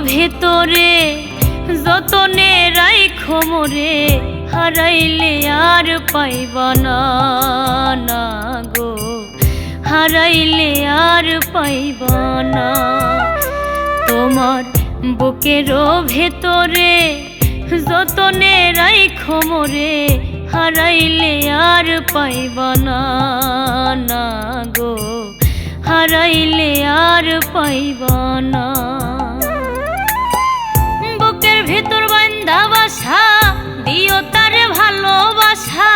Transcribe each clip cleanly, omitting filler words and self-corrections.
ভেতরে যতনে রাইখো মোরে, হারাইলে আর পাইবা না, না গো হারাইলে আর পাইবা না। তোমার বুকেরও ভেতরে যতনে রাইখো মোরে, হারাইলে আর পাইবা না, না গো হারাইলে আর পাইবা না। বুকের ভেতর বান্ধা বাসা দিও তারে ভালোবাসা,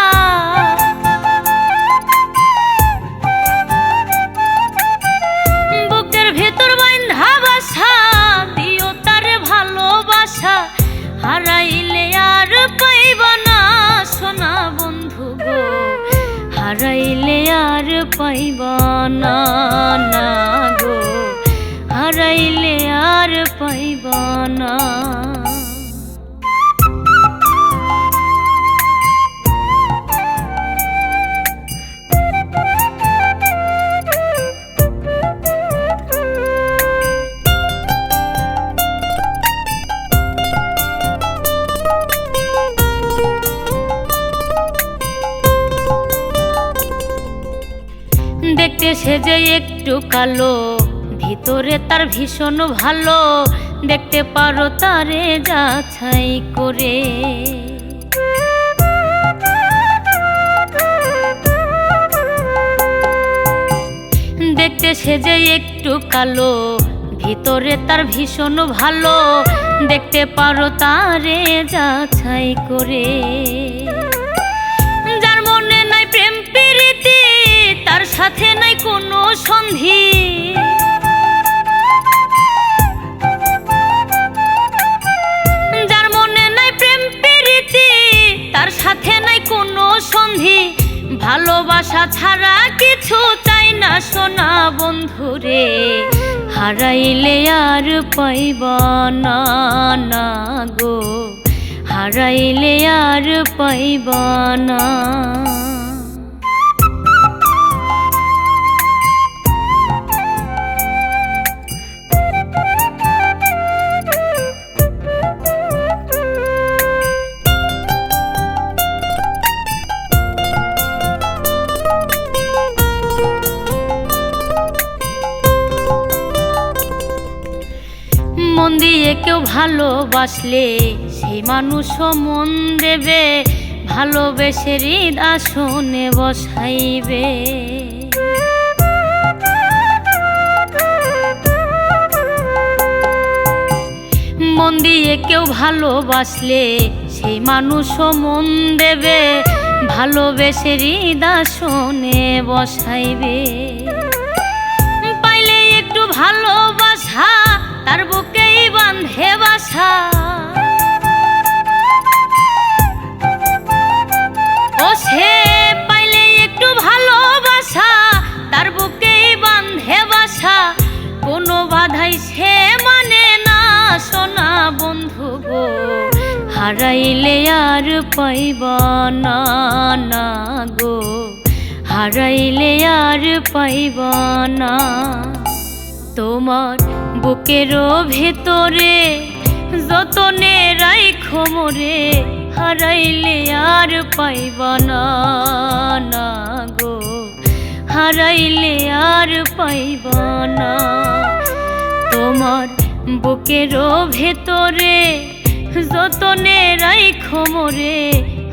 বুকের ভেতর বান্ধা বাসা দিও তারে ভালোবাসা, হারাইলে আর পাইবা না সোনা বন্ধু গো, হারাইলে আর পাইবা না, না গো হারাইলে আর পাইবা না। দেখতে সেজে একটু কালো, ভিতরে তার ভীষণ ভালো, দেখতে পারো তারে যাচাই করে। দেখতে সেজে একটু কালো, ভিতরে তার ভীষণ ভালো, দেখতে পারো তারে যাচাই করে। যার মনে নাই প্রেম প্রীতি, তার সাথে নাই কোনো সন্ধি, যার মনে নাই প্রেম প্রীতি, তার সাথে নাই কোনো সন্ধি, ভালোবাসা ছাড়া কিছু চাই না সোনা বন্ধুরে, হারাইলে আর পাইবা না, না গো হারাইলে আর পাইবা না। মন দিয়ে কেউ ভালোবাসলে সেই মানুষও মন দেবে, ভালোবেসে হৃদ আসনে বসাইবে। মন দিয়ে কেউ ভালোবাসলে সেই মানুষও মন দেবে, ভালোবেসে হৃদ আসনে বসাইবে। পাইলে একটু ভালোবাসা তার বুকেই বাঁধে বাসা, ও সে পাইলে একটু ভালোবাসা তার বুকেই বাঁধে বাসা, কোনো বাধাই সে মানে না সোনা বন্ধু গো, হারাইলে আর পাইবা না, না গো হারাইলে আর পাইবা না। তোমার বুকেরও ভেতরে যতনে রাইখো মোরে, হারাইলে আর পাইবা না, না গো হারাইলে আর পাইবা না। তোমার বুকেরও ভেতরে যতনে রাইখো মোরে,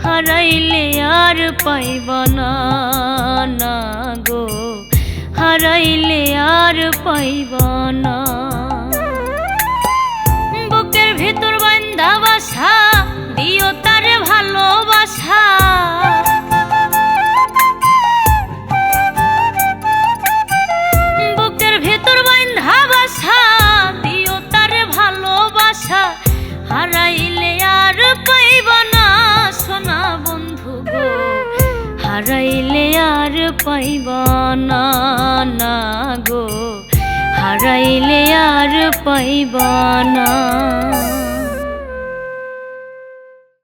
হারাইলে আর পাইবা না, না গো হারাইলে আর পাইবা না। বুকের ভেতর বান্ধা বাসা দিও তারে ভালোবাসা, বুকের ভেতর বান্ধা বাসা দিও তারে ভালোবাসা, হারাইলে আর পাইবা না সোনা বন্ধু গো, হারাইলে আর পাইবা না, না গো হারাইলে আর পাইবা না।